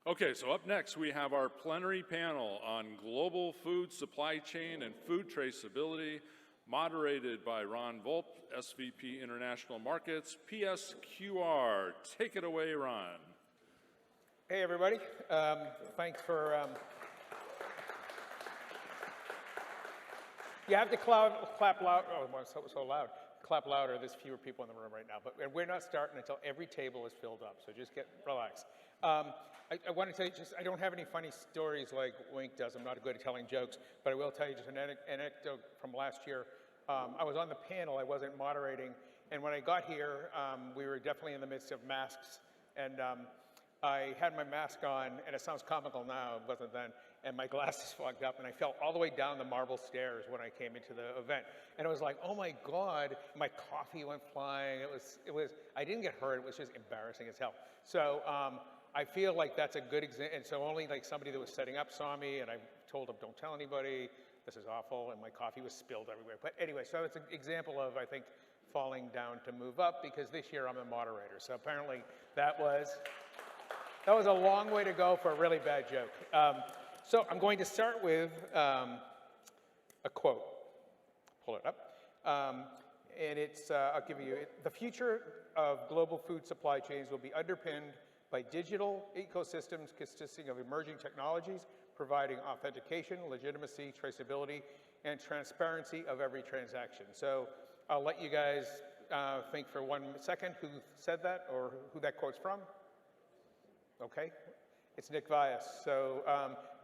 Okay, so up next we have our plenary panel on global food supply chain and food traceability, moderated by Ron Volpe, SVP International Markets, PSQR. Take it away, Ron. Hey, everybody. Thanks for... You have to clap loud. Oh, so loud. Clap louder. There's fewer people in the room right now. But we're not starting until every table is filled up. So just relax. I want to tell you, I don't have any funny stories like Wink does. I'm not good at telling jokes. But I will tell you just an anecdote from last year. I was on the panel. I wasn't moderating. And when I got here, we were definitely in the midst of masks. And I had my mask on, and it sounds comical now, it wasn't then, and my glasses fogged up, and I fell all the way down the marble stairs when I came into the event. And it was like, oh my God, my coffee went flying. I didn't get hurt, it was just embarrassing as hell. So I feel like that's a good example, and so only like somebody that was setting up saw me, and I told them, don't tell anybody, this is awful, and my coffee was spilled everywhere. But anyway, so it's an example of, I think, falling down to move up, because this year I'm a moderator. So apparently that was a long way to go for a really bad joke. So I'm going to start with a quote. Pull it up. And it's, I'll give you, the future of global food supply chains will be underpinned by digital ecosystems consisting of emerging technologies, providing authentication, legitimacy, traceability, and transparency of every transaction. So I'll let you guys think for 1 second who said that or who that quote's from. Okay, it's Nick Vyas. So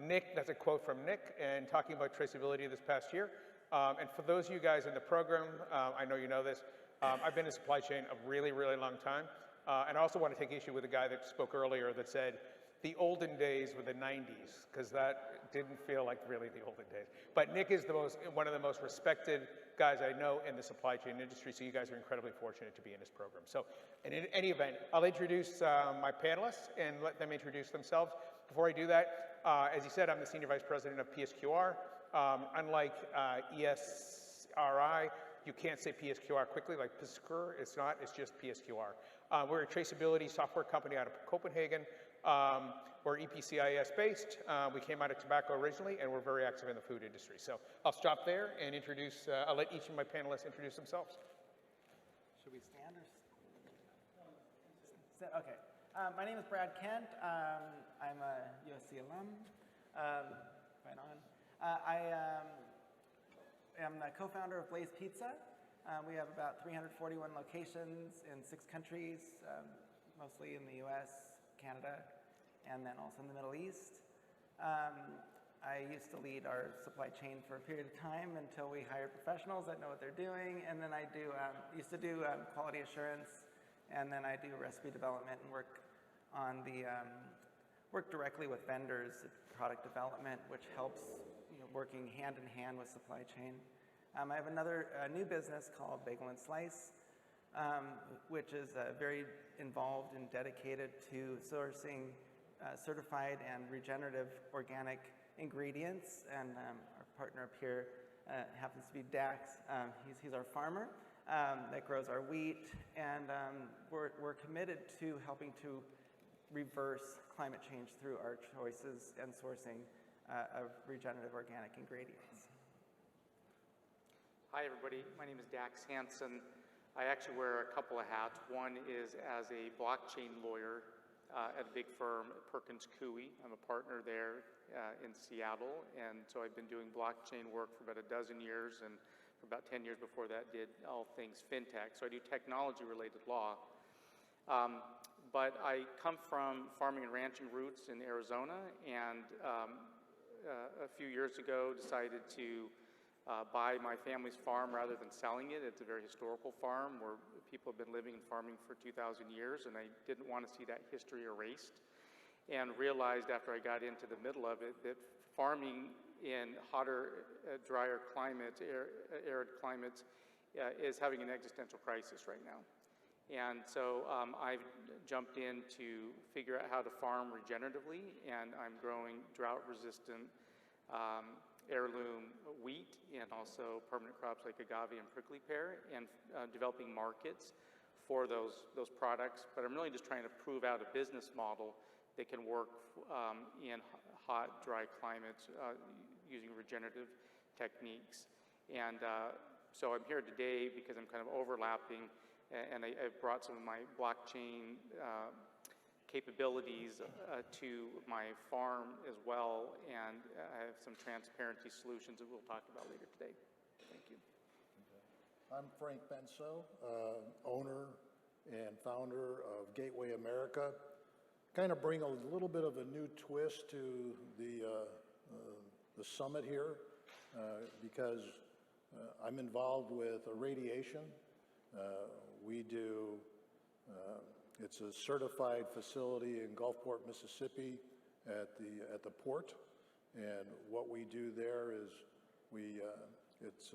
Nick, that's a quote from Nick, and talking about traceability this past year. And for those of you guys in the program, I know you know this, I've been in supply chain a really, really long time. And I also want to take issue with the guy that spoke earlier that said the olden days were the 90s, because that didn't feel like really the olden days. But Nick is one of the most respected guys I know in the supply chain industry, so you guys are incredibly fortunate to be in this program. So in any event, I'll introduce my panelists and let them introduce themselves. Before I do that, as he said, I'm the Senior Vice President of PSQR. Unlike ESRI, you can't say PSQR quickly like PSQR. It's not, it's just PSQR. We're a traceability software company out of Copenhagen. We're EPCIS based. We came out of tobacco originally, and we're very active in the food industry. So I'll stop there and introduce, I'll let each of my panelists introduce themselves. Should we stand or sit? Okay. My name is Brad Kent. I'm a USC alum. Right on. I am the co-founder of Blaze Pizza. We have about 341 locations in 6 countries, mostly in the US, Canada, and then also in the Middle East. I used to lead our supply chain for a period of time until we hired professionals that know what they're doing, and then I used to do quality assurance, and then I do recipe development and work directly with vendors, product development, which helps working hand in hand with supply chain. I have another new business called Bagel and Slice, which is very involved and dedicated to sourcing certified and regenerative organic ingredients. And our partner up here happens to be Dax. He's our farmer that grows our wheat. And we're committed to helping to reverse climate change through our choices and sourcing of regenerative organic ingredients. Hi everybody, my name is Dax Hansen. I actually wear a couple of hats. One is as a blockchain lawyer at a big firm, Perkins Coie. I'm a partner there in Seattle, and so I've been doing blockchain work for about a dozen years, and for about 10 years before that did all things fintech. So I do technology-related law. But I come from farming and ranching roots in Arizona, and a few years ago decided to buy my family's farm rather than selling it. It's a very historical farm where people have been living and farming for 2,000 years, and I didn't want to see that history erased, and realized after I got into the middle of it that farming in hotter, drier climates, arid climates, is having an existential crisis right now. And so I've jumped in to figure out how to farm regeneratively, and I'm growing drought-resistant heirloom wheat and also permanent crops like agave and prickly pear, and developing markets for those products. But I'm really just trying to prove out a business model that can work in hot, dry climates using regenerative techniques. And so I'm here today because I'm kind of overlapping, and I've brought some of my blockchain capabilities to my farm as well, and I have some transparency solutions that we'll talk about later today. Thank you. I'm Frank Benso, owner and founder of Gateway America. Kind of bring a little bit of a new twist to the summit here because I'm involved with irradiation. We do, it's a certified facility in Gulfport, Mississippi at the port. And what we do there is it's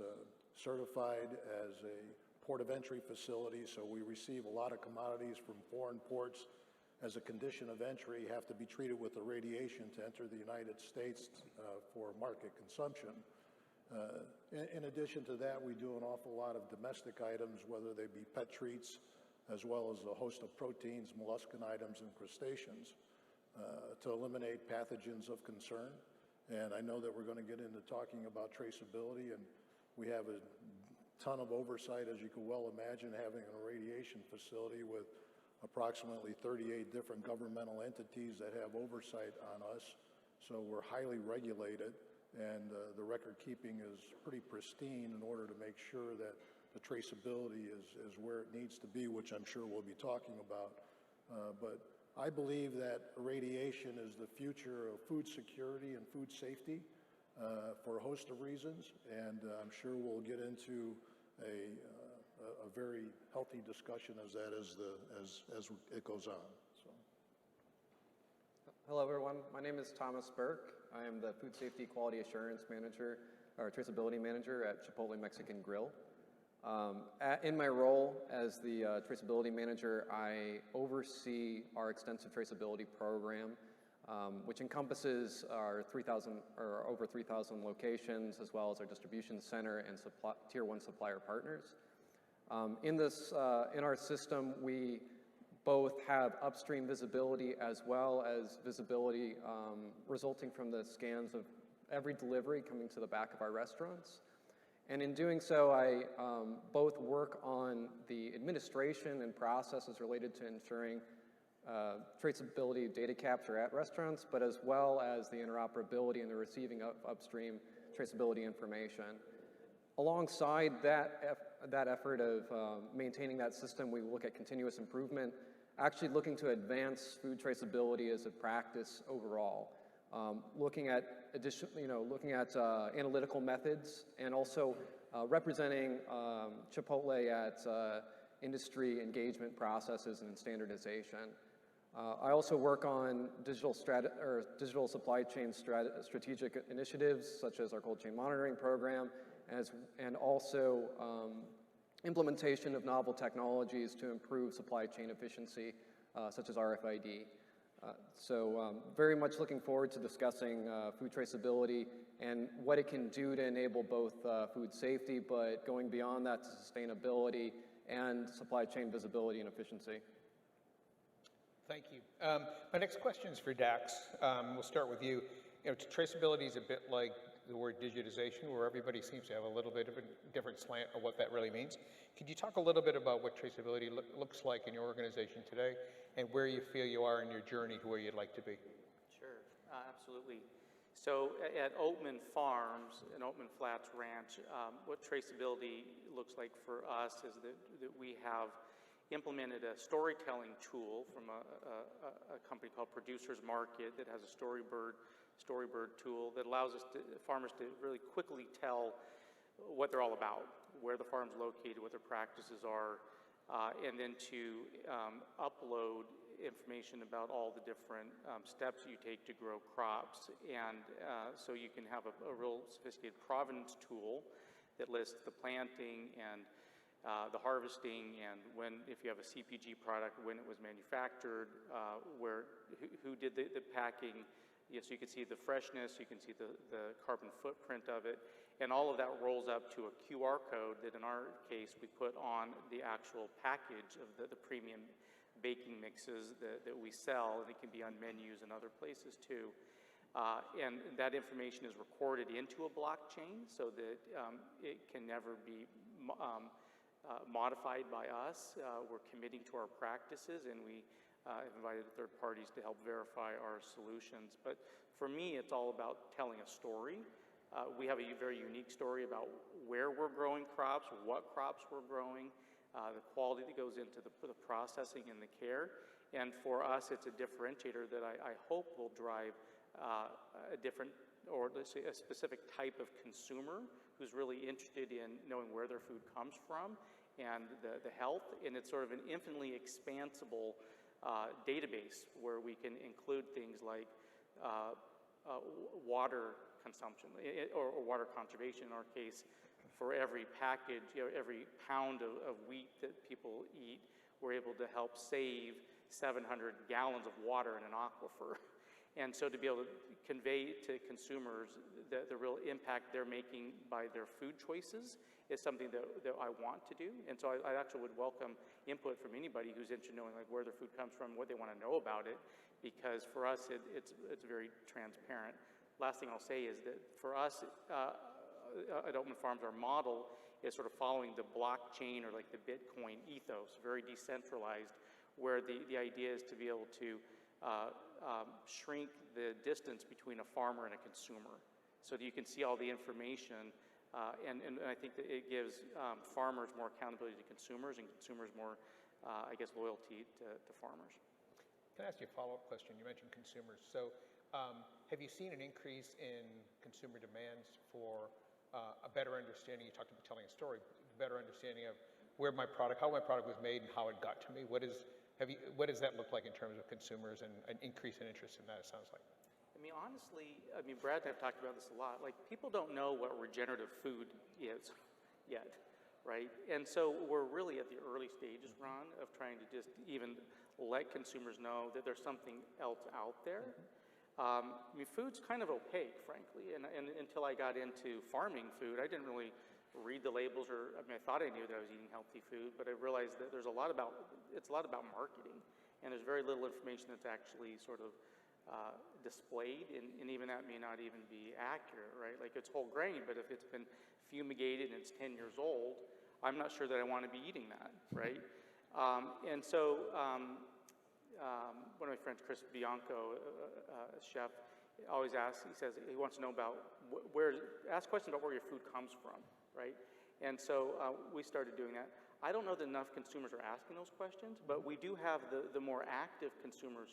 certified as a port of entry facility, so we receive a lot of commodities from foreign ports. As a condition of entry, have to be treated with irradiation to enter the United States for market consumption. In addition to that, we do an awful lot of domestic items, whether they be pet treats, as well as a host of proteins, molluscan items, and crustaceans to eliminate pathogens of concern. And I know that we're going to get into talking about traceability, and we have a ton of oversight, as you can well imagine, having an irradiation facility with approximately 38 different governmental entities that have oversight on us. So we're highly regulated, and the record keeping is pretty pristine in order to make sure that the traceability is where it needs to be, which I'm sure we'll be talking about. But I believe that irradiation is the future of food security and food safety for a host of reasons, and I'm sure we'll get into a very healthy discussion as it goes on. So. Hello, everyone. My name is Thomas Burke. I am the Food Safety Quality Assurance Manager, or Traceability Manager at Chipotle Mexican Grill. In my role as the Traceability Manager, I oversee our extensive traceability program, which encompasses our over 3,000 locations, as well as our distribution center and Tier 1 supplier partners. In our system, we both have upstream visibility as well as visibility resulting from the scans of every delivery coming to the back of our restaurants. And in doing so, I both work on the administration and processes related to ensuring traceability data capture at restaurants, but as well as the interoperability and the receiving of upstream traceability information. Alongside that effort of maintaining that system, we look at continuous improvement, actually looking to advance food traceability as a practice overall, looking at analytical methods, and also representing Chipotle at industry engagement processes and standardization. I also work on digital supply chain strategic initiatives, such as our cold chain monitoring program, and also implementation of novel technologies to improve supply chain efficiency, such as RFID. So very much looking forward to discussing food traceability and what it can do to enable both food safety, but going beyond that to sustainability and supply chain visibility and efficiency. Thank you. My next question is for Dax. We'll start with you. Traceability is a bit like the word digitization, where everybody seems to have a little bit of a different slant of what that really means. Could you talk a little bit about what traceability looks like in your organization today, and where you feel you are in your journey to where you'd like to be? Sure, absolutely. So at Oatman Farms and Oatman Flats Ranch, what traceability looks like for us is that we have implemented a storytelling tool from a company called Producers Market that has a storyboard tool that allows farmers to really quickly tell what they're all about, where the farm's located, what their practices are, and then to upload information about all the different steps you take to grow crops. And so you can have a real sophisticated provenance tool that lists the planting and the harvesting, and if you have a CPG product, when it was manufactured, who did the packing. Yes, you can see the freshness, you can see the carbon footprint of it, and all of that rolls up to a QR code that in our case we put on the actual package of the premium baking mixes that we sell, and it can be on menus and other places too. And that information is recorded into a blockchain so that it can never be modified by us. We're committing to our practices, and we have invited third parties to help verify our solutions. But for me, it's all about telling a story. We have a very unique story about where we're growing crops, what crops we're growing, the quality that goes into the processing and the care. And for us, it's a differentiator that I hope will drive a different, or let's say a specific type of consumer who's really interested in knowing where their food comes from and the health. And it's sort of an infinitely expansible database where we can include things like water consumption or water conservation in our case. For every package, every pound of wheat that people eat, we're able to help save 700 gallons of water in an aquifer. And so to be able to convey to consumers the real impact they're making by their food choices is something that I want to do. And so I actually would welcome input from anybody who's interested in knowing like where their food comes from, what they want to know about it, because for us it's very transparent. Last thing I'll say is that for us, at Oatman Farms, our model is sort of following the blockchain or like the Bitcoin ethos, very decentralized, where the idea is to be able to shrink the distance between a farmer and a consumer so that you can see all the information. And I think that it gives farmers more accountability to consumers and consumers more, I guess, loyalty to farmers. Can I ask you a follow-up question? You mentioned consumers. So have you seen an increase in consumer demands for a better understanding? You talked about telling a story, better understanding of where my product, how my product was made and how it got to me. What does that look like in terms of consumers and an increase in interest in that, it sounds like? I mean, honestly, Brad and I have talked about this a lot. Like, people don't know what regenerative food is yet, right? And so we're really at the early stages, Ron, of trying to just even let consumers know that there's something else out there. Food's kind of opaque, frankly, and until I got into farming food, I didn't really read the labels, or I thought I knew that I was eating healthy food, but I realized that it's a lot about marketing, and there's very little information that's actually sort of displayed, and even that may not even be accurate, right? Like, it's whole grain, but if it's been fumigated and it's 10 years old, I'm not sure that I want to be eating that, right? And so one of my friends, Chris Bianco, a chef, always asks, he says he wants to know about ask questions about where your food comes from, right? And so we started doing that. I don't know that enough consumers are asking those questions, but we do have the more active consumers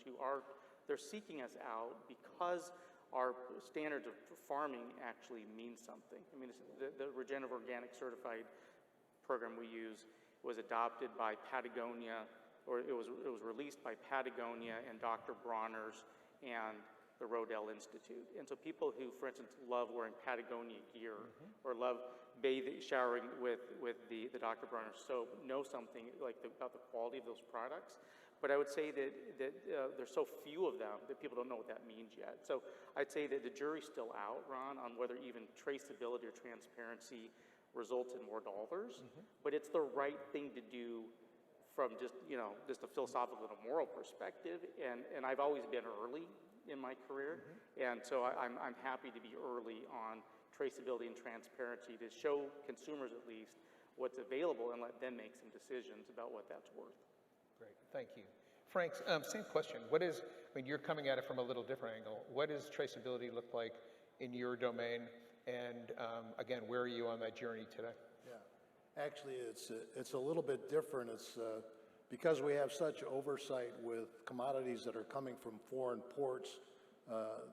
they're seeking us out because our standards of farming actually mean something. I mean, the Regenerative Organic Certified program we use was adopted by Patagonia, or it was released by Patagonia and Dr. Bronner's and the Rodell Institute. And so people who, for instance, love wearing Patagonia gear or love showering with the Dr. Bronner soap know something like about the quality of those products. But I would say that there's so few of them that people don't know what that means yet. So I'd say that the jury's still out, Ron, on whether even traceability or transparency results in more dollars. But it's the right thing to do from just a philosophical and a moral perspective. And I've always been early in my career. And so I'm happy to be early on traceability and transparency to show consumers at least what's available and let them make some decisions about what that's worth. Great, thank you. Frank, same question. You're coming at it from a little different angle. What does traceability look like in your domain? And again, where are you on that journey today? Yeah, actually, it's a little bit different. It's because we have such oversight with commodities that are coming from foreign ports.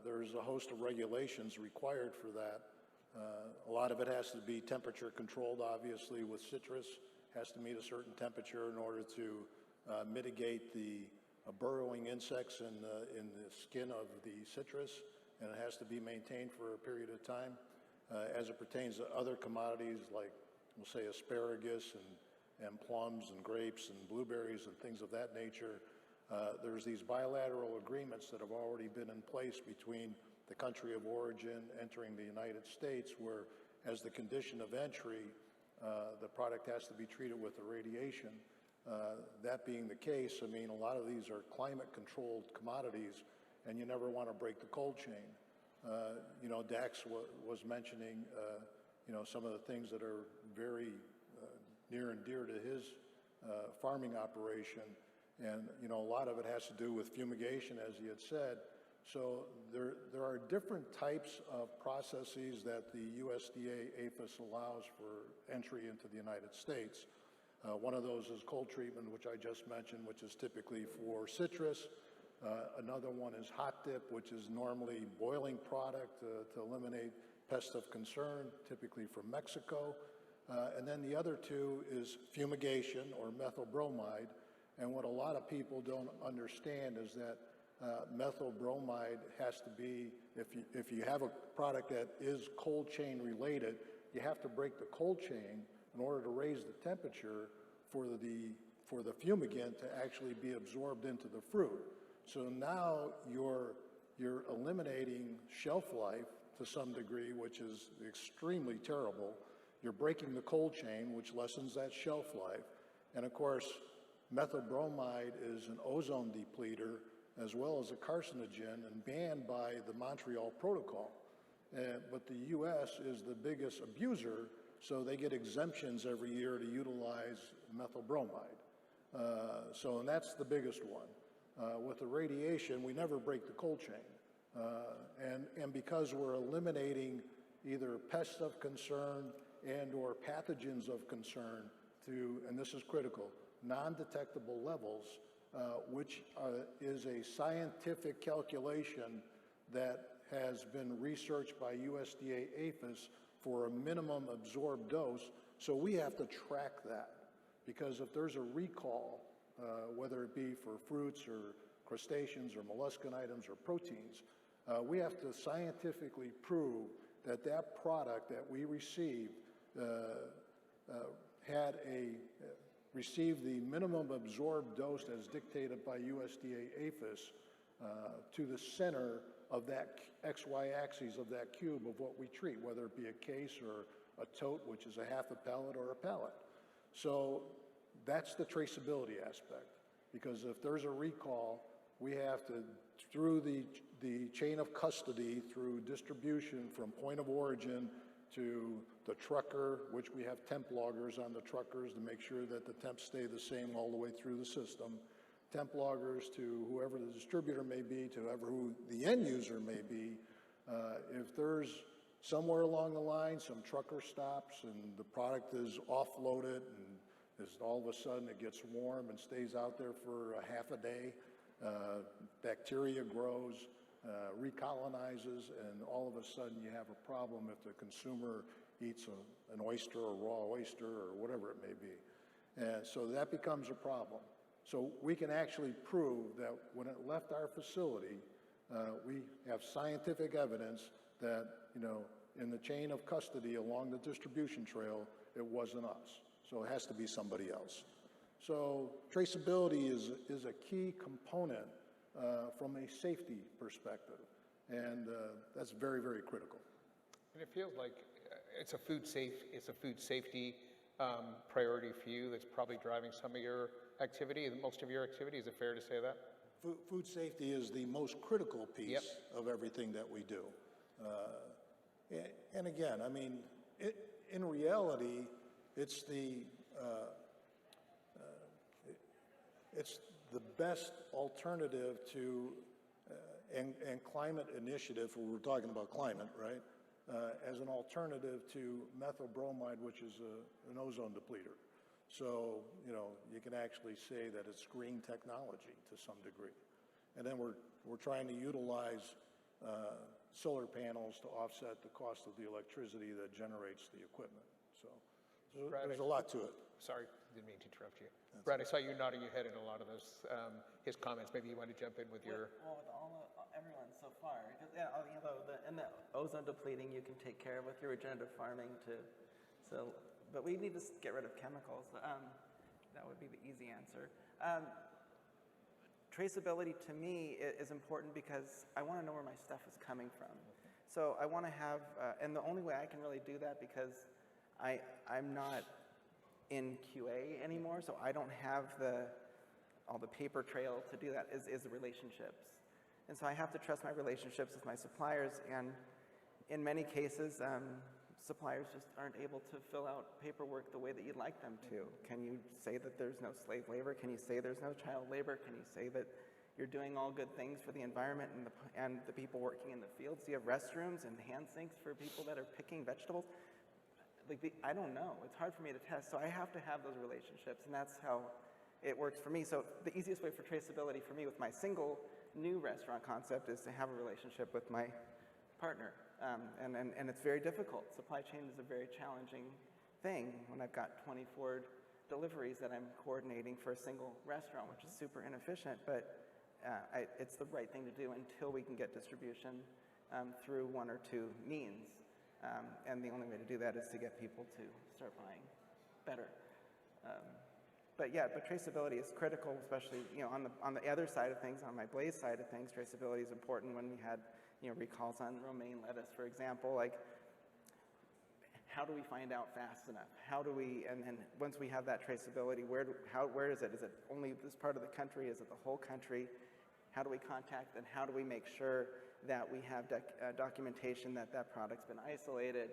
There's a host of regulations required for that. A lot of it has to be temperature controlled, obviously, with citrus. Has to meet a certain temperature in order to mitigate the burrowing insects in the skin of the citrus, and it has to be maintained for a period of time. As it pertains to other commodities like, we'll say, asparagus and plums and grapes and blueberries and things of that nature, there's these bilateral agreements that have already been in place between the country of origin entering the United States, where as the condition of entry, the product has to be treated with irradiation That being the case, I mean, a lot of these are climate-controlled commodities, and you never want to break the cold chain. You know, Dax was mentioning, you know, some of the things that are very near and dear to his farming operation. And, you know, a lot of it has to do with fumigation, as he had said. So there are different types of processes that the USDA APHIS allows for entry into the United States. One of those is cold treatment, which I just mentioned, which is typically for citrus. Another one is hot dip, which is normally boiling product to eliminate pests of concern, typically from Mexico. And then the other two is fumigation or methyl bromide. And what a lot of people don't understand is that methyl bromide has to be, if you have a product that is cold chain related, you have to break the cold chain in order to raise the temperature for the fumigant to actually be absorbed into the fruit. So now you're eliminating shelf life to some degree, which is extremely terrible. You're breaking the cold chain, which lessens that shelf life. And of course, methyl bromide is an ozone depleter as well as a carcinogen and banned by the Montreal Protocol. But the U.S. is the biggest abuser, so they get exemptions every year to utilize methyl bromide. And that's the biggest one. With the radiation, we never break the cold chain. And because we're eliminating either pests of concern and or pathogens of concern to, and this is critical, non-detectable levels, which is a scientific calculation that has been researched by USDA APHIS for a minimum absorbed dose. So we have to track that, because if there's a recall, whether it be for fruits or crustaceans or molluscan items or proteins, we have to scientifically prove that that product that we received received the minimum absorbed dose as dictated by USDA APHIS to the center of that XY axis of that cube of what we treat, whether it be a case or a tote, which is a half a pallet or a pallet. So that's the traceability aspect, because if there's a recall, we have to, through the chain of custody, through distribution from point of origin to the trucker, which we have temp loggers on the truckers to make sure that the temps stay the same all the way through the system, temp loggers to whoever the distributor may be, to who the end user may be. If there's somewhere along the line some trucker stops and the product is offloaded and all of a sudden it gets warm and stays out there for a half a day, bacteria grows, recolonizes, and all of a sudden you have a problem if the consumer eats an oyster or raw oyster or whatever it may be. And so that becomes a problem. So we can actually prove that when it left our facility, we have scientific evidence that, you know, in the chain of custody along the distribution trail, it wasn't us. So it has to be somebody else. So traceability is a key component from a safety perspective, and that's very, very critical. And it feels like it's a food safety priority for you that's probably driving some of your activity, most of your activity. Is it fair to say that? Food safety is the most critical piece of everything that we do. And again, I mean, in reality, it's the best alternative to, and climate initiative, we're talking about climate, right? As an alternative to methyl bromide, which is an ozone depleter. So, you know, you can actually say that it's green technology to some degree. And then we're trying to utilize solar panels to offset the cost of the electricity that generates the equipment. So there's a lot to it. Sorry, didn't mean to interrupt you. Brad, I saw you nodding your head in a lot of those, his comments. Maybe you want to jump in with your... Well, with everyone so far, because yeah, you know, and the ozone depleting you can take care of with your regenerative farming too. So, but we need to get rid of chemicals. That would be the easy answer. Traceability to me is important because I want to know where my stuff is coming from. So I want to have, and the only way I can really do that, because I'm not in QA anymore, so I don't have all the paper trail to do that, is the relationships. And so I have to trust my relationships with my suppliers, and in many cases, suppliers just aren't able to fill out paperwork the way that you'd like them to. Can you say that there's no slave labor? Can you say there's no child labor? Can you say that you're doing all good things for the environment and the people working in the fields? Do you have restrooms and hand sinks for people that are picking vegetables? I don't know. It's hard for me to test, so I have to have those relationships, and that's how it works for me. So the easiest way for traceability for me with my single new restaurant concept is to have a relationship with my partner. And it's very difficult. Supply chain is a very challenging thing when I've got 24 deliveries that I'm coordinating for a single restaurant, which is super inefficient, but it's the right thing to do until we can get distribution through one or two means. And the only way to do that is to get people to start buying better. But traceability is critical, especially on the other side of things, on my Blaze side of things. Traceability is important. When we had recalls on romaine lettuce, for example, like how do we find out fast enough? How do we? And then once we have that traceability, where is it? Is it only this part of the country? Is it the whole country? How do we contact and how do we make sure that we have documentation that product's been isolated,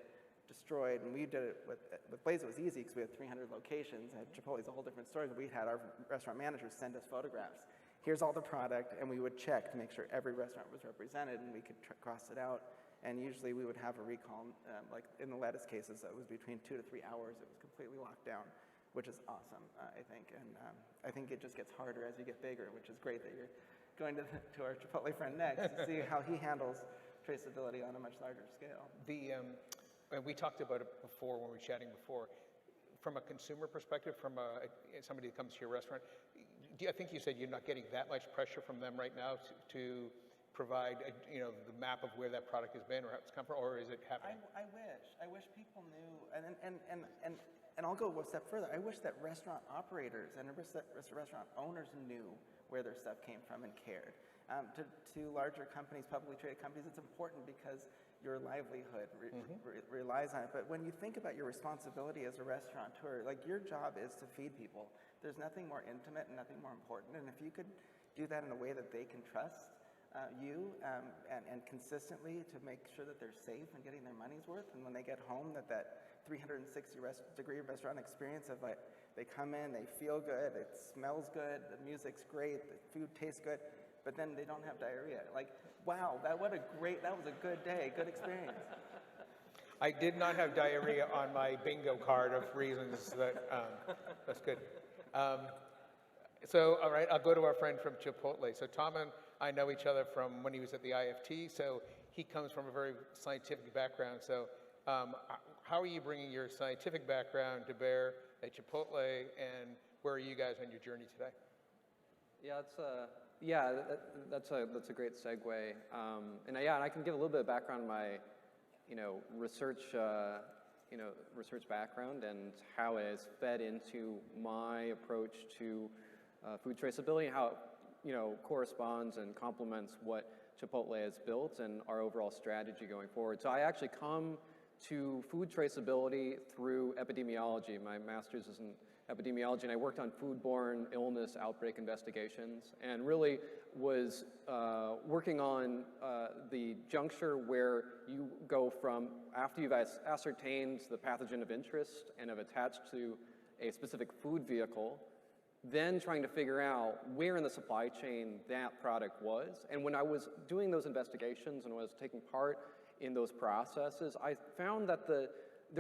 destroyed? And we did it with Blaze. It was easy because we had 300 locations. At Chipotle's a whole different story. We had our restaurant managers send us photographs. Here's all the product, and we would check to make sure every restaurant was represented, and we could cross it out. And usually we would have a recall, like in the lettuce cases, it was between 2 to 3 hours. It was completely locked down, which is awesome, I think. And I think it just gets harder as you get bigger, which is great that you're going to our Chipotle friend next to see how he handles traceability on a much larger scale. We talked about it before when we were chatting before. From a consumer perspective, from somebody that comes to your restaurant, I think you said you're not getting that much pressure from them right now to provide the map of where that product has been or how it's come from, or is it happening? I wish people knew, and I'll go a step further. I wish that restaurant operators and restaurant owners knew where their stuff came from and cared. To larger companies, publicly traded companies, it's important because your livelihood relies on it. But when you think about your responsibility as a restaurateur, like your job is to feed people. There's nothing more intimate and nothing more important. And if you could do that in a way that they can trust you and consistently to make sure that they're safe and getting their money's worth, and when they get home, that 360-degree restaurant experience of like they come in, they feel good, it smells good, the music's great, the food tastes good, but then they don't have diarrhea. Like, wow, that was a good day, good experience. I did not have diarrhea on my bingo card of reasons that, that's good. So, all right, I'll go to our friend from Chipotle. So Tom and I know each other from when he was at the IFT, so he comes from a very scientific background. So how are you bringing your scientific background to bear at Chipotle, and where are you guys on your journey today? That's a great segue. And I can give a little bit of background on my, research background and how it has fed into my approach to food traceability and how it, corresponds and complements what Chipotle has built and our overall strategy going forward. So I actually come to food traceability through epidemiology. My master's is in epidemiology, and I worked on foodborne illness outbreak investigations, and really was working on the juncture where you go from after you've ascertained the pathogen of interest and have attached to a specific food vehicle, then trying to figure out where in the supply chain that product was. And when I was doing those investigations and was taking part in those processes, I found that there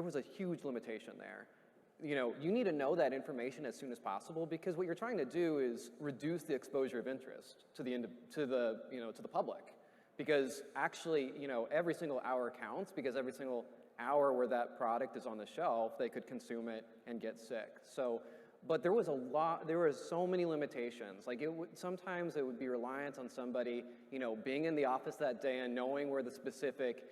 was a huge limitation there. You need to know that information as soon as possible, because what you're trying to do is reduce the exposure of interest to the public. Because actually, every single hour counts, because every single hour where that product is on the shelf, they could consume it and get sick. But there were so many limitations. Like sometimes it would be reliant on somebody, being in the office that day and knowing where the specific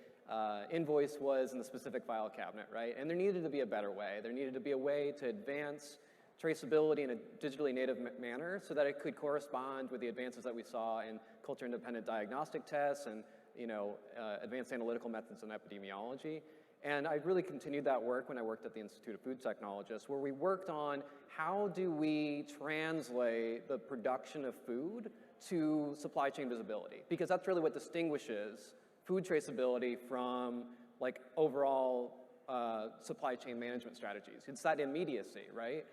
invoice was in the specific file cabinet, right? And there needed to be a better way. There needed to be a way to advance traceability in a digitally native manner so that it could correspond with the advances that we saw in culture-independent diagnostic tests and, advanced analytical methods in epidemiology. And I really continued that work when I worked at the Institute of Food Technologists, where we worked on how do we translate the production of food to supply chain visibility, because that's really what distinguishes food traceability from like overall supply chain management strategies. It's that immediacy, right?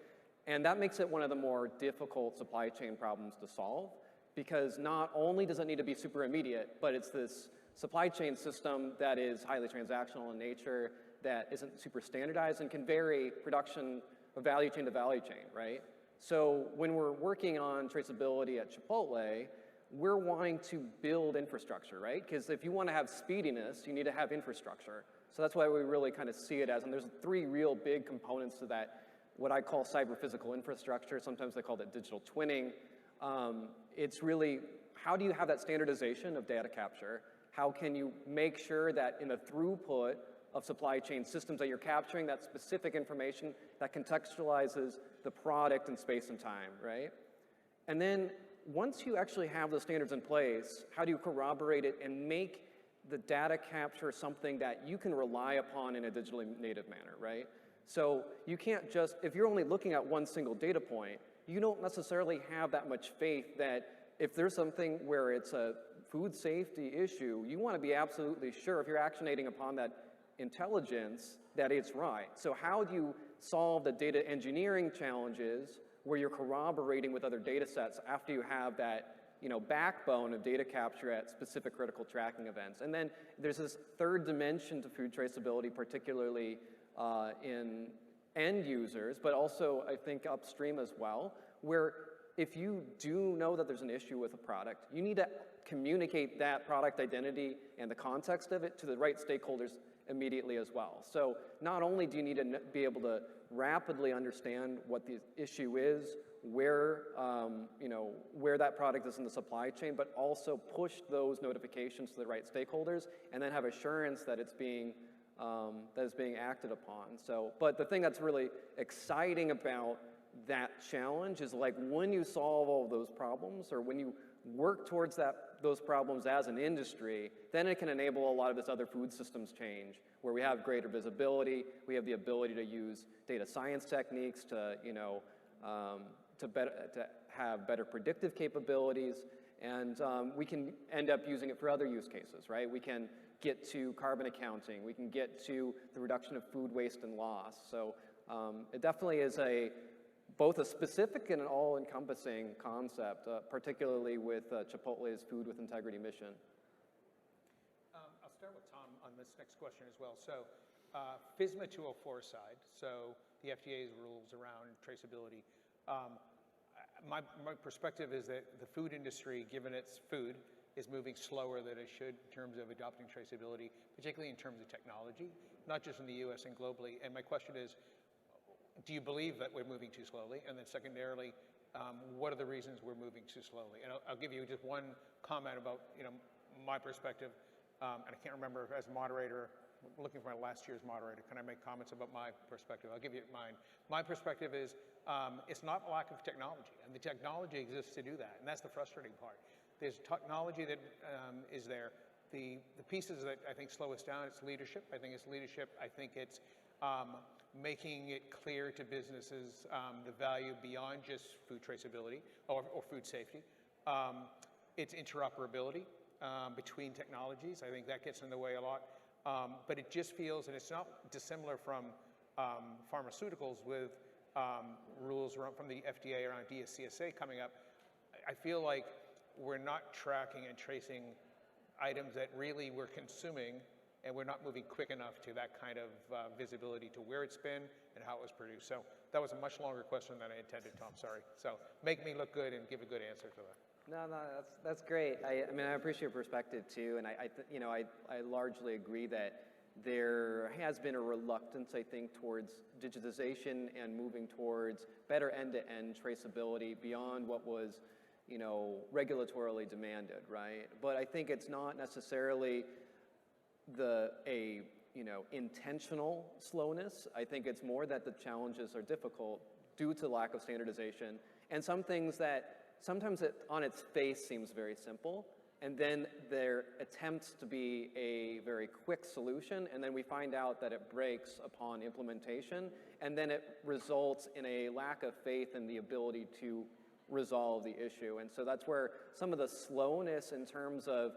And that makes it one of the more difficult supply chain problems to solve, because not only does it need to be super immediate, but it's this supply chain system that is highly transactional in nature, that isn't super standardized and can vary production of value chain to value chain, right? So when we're working on traceability at Chipotle, we're wanting to build infrastructure, right? Because if you want to have speediness, you need to have infrastructure. So that's why we really kind of see it as, and there's 3 real big components to that, what I call cyber-physical infrastructure. Sometimes they call it digital twinning. It's really, how do you have that standardization of data capture? How can you make sure that in the throughput of supply chain systems that you're capturing that specific information that contextualizes the product in space and time, right? And then once you actually have those standards in place, how do you corroborate it and make the data capture something that you can rely upon in a digitally native manner, right? So you can't just, if you're only looking at one single data point, you don't necessarily have that much faith that if there's something where it's a food safety issue, you want to be absolutely sure if you're actionating upon that intelligence that it's right. So how do you solve the data engineering challenges where you're corroborating with other data sets after you have that backbone of data capture at specific critical tracking events? And then there's this third dimension to food traceability, particularly in end users, but also I think upstream as well, where if you do know that there's an issue with a product, you need to communicate that product identity and the context of it to the right stakeholders immediately as well. So not only do you need to be able to rapidly understand what the issue is, where that product is in the supply chain, but also push those notifications to the right stakeholders, and then have assurance that it's being acted upon. So, but the thing that's really exciting about that challenge is like when you solve all of those problems, or when you work towards those problems as an industry, then it can enable a lot of this other food systems change, where we have greater visibility, we have the ability to use data science techniques to have better predictive capabilities, and we can end up using it for other use cases, right? We can get to carbon accounting, we can get to the reduction of food waste and loss. So it definitely is both a specific and an all-encompassing concept, particularly with Chipotle's Food with Integrity mission. I'll start with Tom on this next question as well. So FSMA 204 side, so the FDA's rules around traceability. My perspective is that the food industry, given its food, is moving slower than it should in terms of adopting traceability, particularly in terms of technology, not just in the US and globally. And my question is, do you believe that we're moving too slowly? And then secondarily, what are the reasons we're moving too slowly? And I'll give you just one comment about my perspective, and I can't remember as a moderator, looking for my last year's moderator, can I make comments about my perspective? I'll give you mine. My perspective is, it's not a lack of technology, and the technology exists to do that, and that's the frustrating part. There's technology that is there. The pieces that I think slow us down, it's leadership. I think it's leadership. I think it's making it clear to businesses the value beyond just food traceability or food safety. It's interoperability between technologies. I think that gets in the way a lot. But it just feels, and it's not dissimilar from pharmaceuticals with rules from the FDA around DSCSA coming up. I feel like we're not tracking and tracing items that really we're consuming, and we're not moving quick enough to that kind of visibility to where it's been and how it was produced. So that was a much longer question than I intended, Tom, sorry. So make me look good and give a good answer to that. No, that's great. I mean, I appreciate your perspective too, and I largely agree that there has been a reluctance, I think, towards digitization and moving towards better end-to-end traceability beyond what was, regulatorily demanded, right? But I think it's not necessarily intentional slowness. I think it's more that the challenges are difficult due to lack of standardization, and some things that sometimes it on its face seems very simple, and then there attempts to be a very quick solution, and then we find out that it breaks upon implementation, and then it results in a lack of faith in the ability to resolve the issue. And so that's where some of the slowness in terms of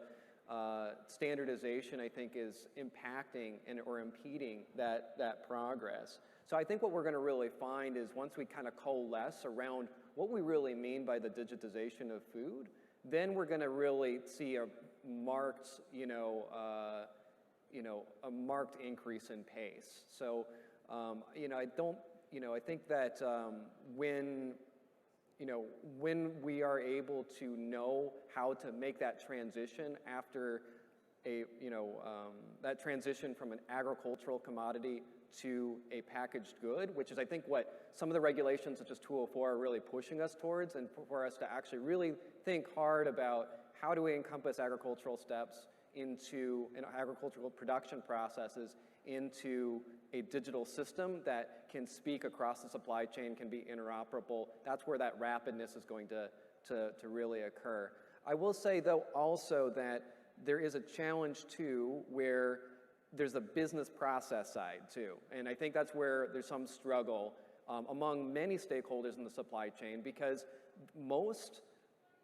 standardization, I think, is impacting or impeding that progress. So I think what we're going to really find is once we kind of coalesce around what we really mean by the digitization of food, then we're going to really see a marked, a marked increase in pace. So, I think that when we are able to know how to make that transition after that transition from an agricultural commodity to a packaged good, which is I think what some of the regulations such as 204 are really pushing us towards, and for us to actually really think hard about how do we encompass agricultural steps into agricultural production processes into a digital system that can speak across the supply chain, can be interoperable. That's where that rapidness is going to really occur. I will say, though, also that there is a challenge, too, where there's a business process side, too. And I think that's where there's some struggle among many stakeholders in the supply chain, because most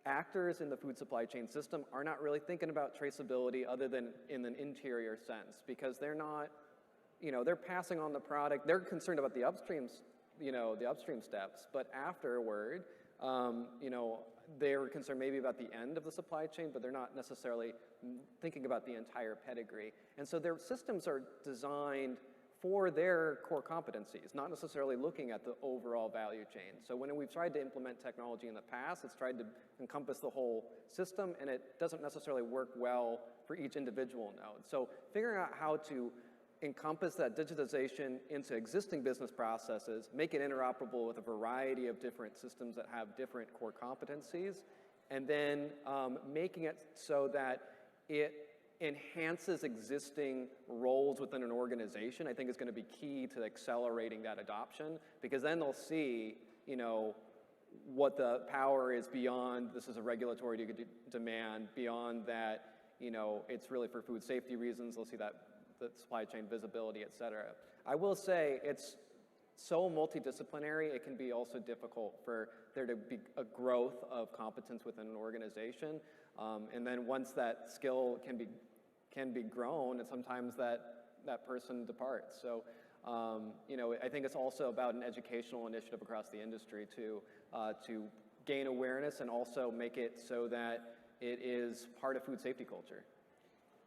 actors in the food supply chain system are not really thinking about traceability other than in an interior sense, because they're not, they're passing on the product. They're concerned about the upstream steps, but afterward, they're concerned maybe about the end of the supply chain, but they're not necessarily thinking about the entire pedigree. And so their systems are designed for their core competencies, not necessarily looking at the overall value chain. So when we've tried to implement technology in the past, it's tried to encompass the whole system, and it doesn't necessarily work well for each individual node. So figuring out how to encompass that digitization into existing business processes, make it interoperable with a variety of different systems that have different core competencies, and then making it so that it enhances existing roles within an organization, I think is going to be key to accelerating that adoption, because then they'll see, what the power is beyond this is a regulatory demand, beyond that, it's really for food safety reasons. They'll see that the supply chain visibility, et cetera. I will say it's so multidisciplinary, it can be also difficult for there to be a growth of competence within an organization. And then once that skill can be grown, and sometimes that person departs. So, I think it's also about an educational initiative across the industry to gain awareness and also make it so that it is part of food safety culture.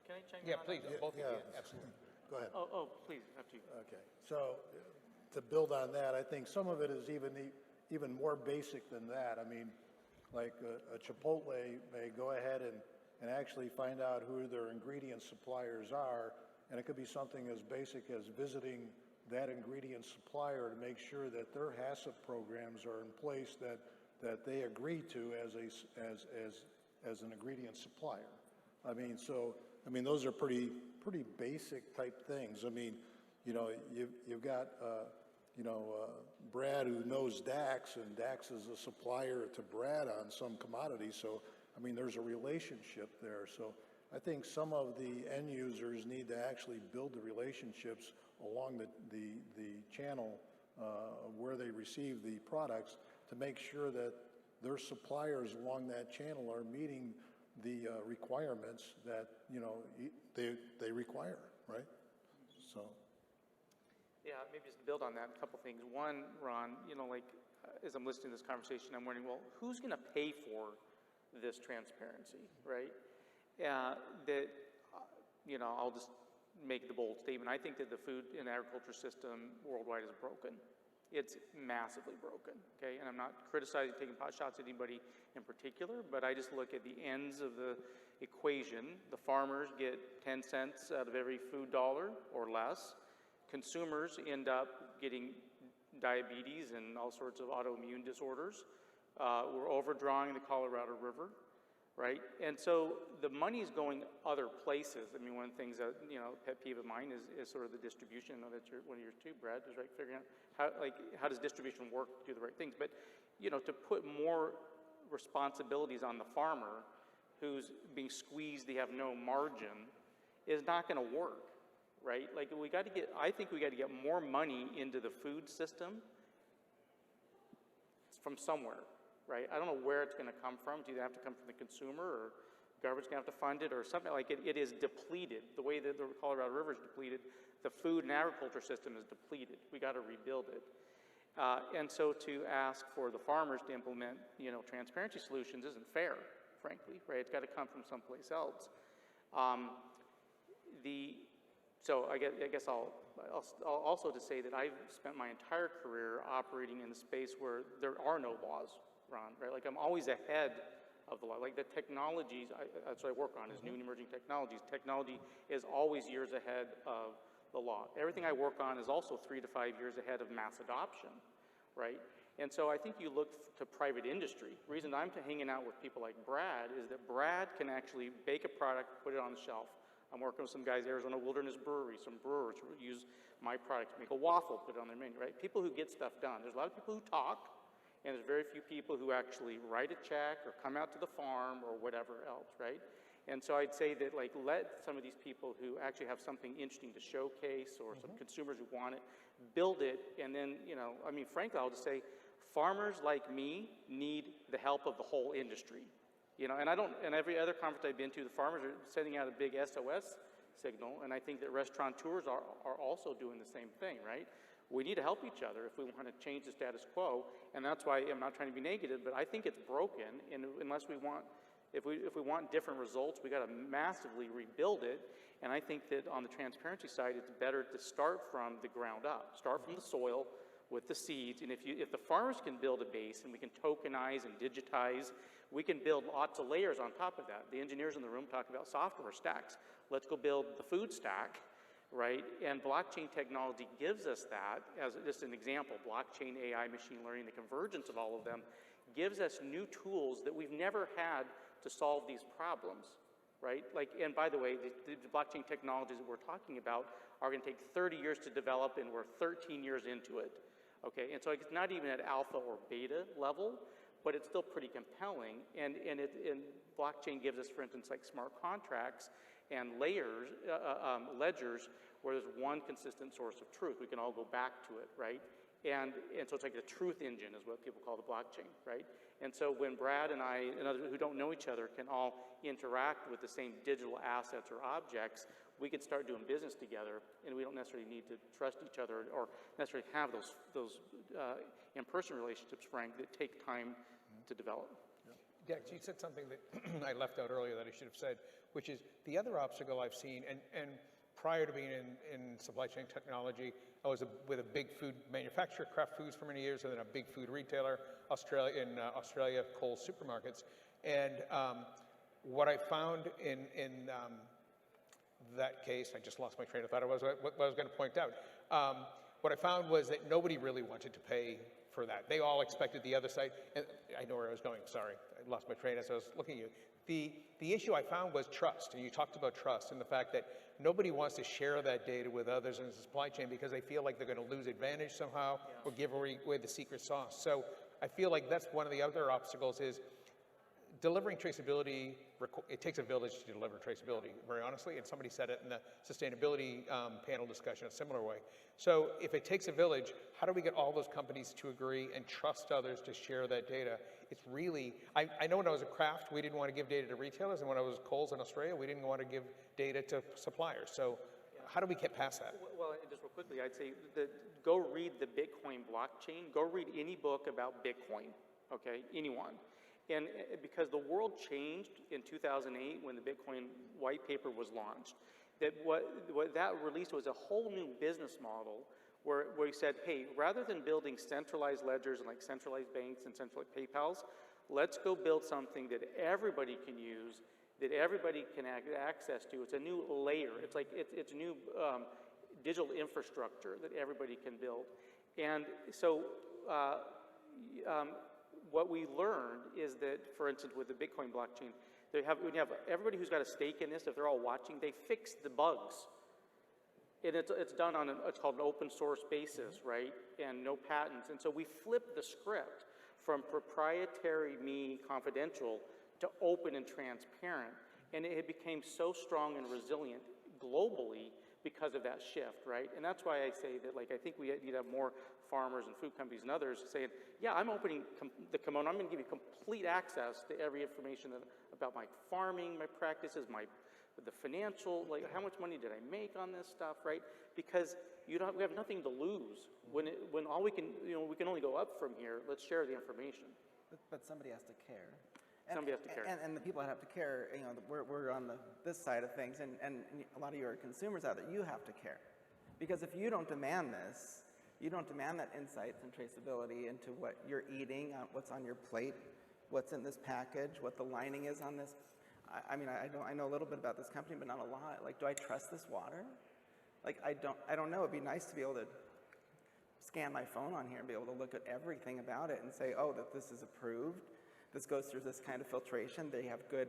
Can I chime in? Yeah, on please, that? both of you, absolutely. Go ahead. Oh, please, after you. Okay, so to build on that, I think some of it is even more basic than that. I mean, like a Chipotle may go ahead and actually find out who their ingredient suppliers are, and it could be something as basic as visiting that ingredient supplier to make sure that their HACCP programs are in place that they agree to as an ingredient supplier. I mean, those are pretty basic type things. I mean, you've got, Brad who knows Dax, and Dax is a supplier to Brad on some commodity. So, I mean, there's a relationship there. So I think some of the end users need to actually build the relationships along the channel where they receive the products to make sure that their suppliers along that channel are meeting the requirements that they require, right? So. Yeah, maybe just to build on that, a couple things. One, Ron, as I'm listening to this conversation, I'm wondering, well, who's going to pay for this transparency, right? I'll just make the bold statement. I think that the food and agriculture system worldwide is broken. It's massively broken, okay? And I'm not criticizing, taking pot shots at anybody in particular, but I just look at the ends of the equation. The farmers get 10 cents out of every food dollar or less. Consumers end up getting diabetes and all sorts of autoimmune disorders. We're overdrawing the Colorado River, right? And so the money's going other places. I mean, one of the things that, pet peeve of mine is sort of the distribution. I know that's one of yours too, Brad, is right, figuring out how does distribution work to do the right things. But, to put more responsibilities on the farmer who's being squeezed, they have no margin, is not going to work, right? Like I think we got to get more money into the food system from somewhere, right? I don't know where it's going to come from. It's either have to come from the consumer or government's going to have to fund it or something like it. It is depleted. The way that the Colorado River is depleted, the food and agriculture system is depleted. We got to rebuild it. And so to ask for the farmers to implement, transparency solutions isn't fair, frankly, right? It's got to come from someplace else. So I guess I'll also to say that I've spent my entire career operating in a space where there are no laws, Ron, right? Like I'm always ahead of the law. Like the technologies, that's what I work on is new and emerging technologies. Technology is always years ahead of the law. Everything I work on is also 3 to 5 years ahead of mass adoption, right? And so I think you look to private industry. The reason I'm hanging out with people like Brad is that Brad can actually bake a product, put it on the shelf. I'm working with some guys, Arizona Wilderness Brewery, some brewers who use my product to make a waffle, put it on their menu, right? People who get stuff done. There's a lot of people who talk, and there's very few people who actually write a check or come out to the farm or whatever else, right? And so I'd say that like let some of these people who actually have something interesting to showcase or some consumers who want it, build it, and then, frankly, I'll just say farmers like me need the help of the whole industry. And every other conference I've been to, the farmers are sending out a big SOS signal, and I think that restaurateurs are also doing the same thing, right? We need to help each other if we want to change the status quo, and that's why I'm not trying to be negative, but I think it's broken, and if we want different results, we got to massively rebuild it, and I think that on the transparency side, it's better to start from the ground up, start from the soil with the seeds, and if the farmers can build a base and we can tokenize and digitize, we can build lots of layers on top of that. The engineers in the room talk about software stacks. Let's go build the food stack, right? And blockchain technology gives us that as just an example. Blockchain, AI, machine learning, the convergence of all of them gives us new tools that we've never had to solve these problems, right? And by the way, the blockchain technologies that we're talking about are going to take 30 years to develop, and we're 13 years into it, okay? And so it's not even at alpha or beta level, but it's still pretty compelling. And blockchain gives us, for instance, like smart contracts and ledgers where there's one consistent source of truth. We can all go back to it, right? And so it's like the truth engine is what people call the blockchain, right? And so when Brad and I and others who don't know each other can all interact with the same digital assets or objects, we could start doing business together, and we don't necessarily need to trust each other or necessarily have those in-person relationships, Frank, that take time to develop. Dex, you said something that I left out earlier that I should have said, which is the other obstacle I've seen, and prior to being in supply chain technology, I was with a big food manufacturer, Kraft Foods, for many years, and then a big food retailer, Australia, Coles Supermarkets. And what I found in that case, I just lost my train of thought. What I was going to point out. What I found was that nobody really wanted to pay for that. They all expected the other side. And I know where I was going. Sorry, I lost my train as I was looking at you. The issue I found was trust, and you talked about trust and the fact that nobody wants to share that data with others in the supply chain because they feel like they're going to lose advantage somehow or give away the secret sauce. So I feel like that's one of the other obstacles is delivering traceability. It takes a village to deliver traceability, very honestly, and somebody said it in the sustainability panel discussion a similar way. So if it takes a village, how do we get all those companies to agree and trust others to share that data? It's really, I know when I was at Kraft, we didn't want to give data to retailers, and when I was at Coles in Australia, we didn't want to give data to suppliers. So how do we get past that? Well, just real quickly, I'd say go read the Bitcoin blockchain. Go read any book about Bitcoin, okay, anyone. And because the world changed in 2008 when the Bitcoin white paper was launched, that what that released was a whole new business model where we said, hey, rather than building centralized ledgers and like centralized banks and centralized PayPals, let's go build something that everybody can use, that everybody can have access to. It's a new layer. It's like it's new digital infrastructure that everybody can build. And so what we learned is that, for instance, with the Bitcoin blockchain, when you have everybody who's got a stake in this, if they're all watching, they fix the bugs. And it's done on it's called an open source basis, right? And no patents. And so we flipped the script from proprietary, confidential, to open and transparent. And it became so strong and resilient globally because of that shift, right? And that's why I say that, like, I think we need to have more farmers and food companies and others saying, yeah, I'm opening the kimono, I'm gonna give you complete access to every information about my farming, my practices, the financial, like how much money did I make on this stuff, right? Because we have nothing to lose. When all we can, we can only go up from here, let's share the information. But somebody has to care. Somebody has to care. And the people that have to care, we're on this side of things, and a lot of you are consumers out there, you have to care. Because if you don't demand this, you don't demand that insights and traceability into what you're eating, what's on your plate, what's in this package, what the lining is on this. I mean, I know a little bit about this company, but not a lot. Like, do I trust this water? Like, I don't know. It'd be nice to be able to scan my phone on here and be able to look at everything about it and say, oh, that this is approved. This goes through this kind of filtration. They have good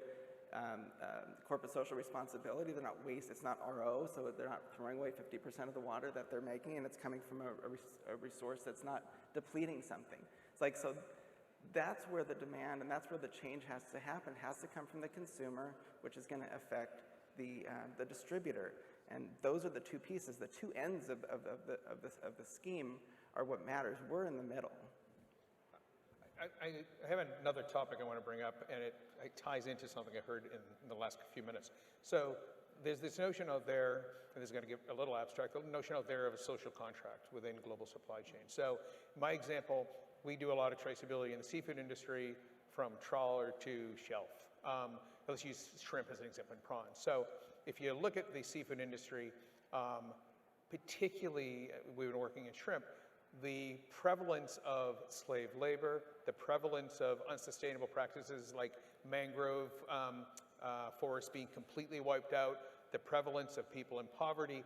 corporate social responsibility. They're not waste. It's not RO, so they're not throwing away 50% of the water that they're making, and it's coming from a resource that's not depleting something. It's like, so that's where the demand and that's where the change has to happen. It has to come from the consumer, which is going to affect the distributor. And those are the two pieces. The two ends of the scheme are what matters. We're in the middle. I have another topic I want to bring up, and it ties into something I heard in the last few minutes. So there's this notion out there, and this is going to get a little abstract, the notion out there of a social contract within global supply chain. So my example, we do a lot of traceability in the seafood industry from trawler to shelf. Let's use shrimp as an example, and prawns. So if you look at the seafood industry, particularly we've been working in shrimp, the prevalence of slave labor, the prevalence of unsustainable practices like mangrove forests being completely wiped out, the prevalence of people in poverty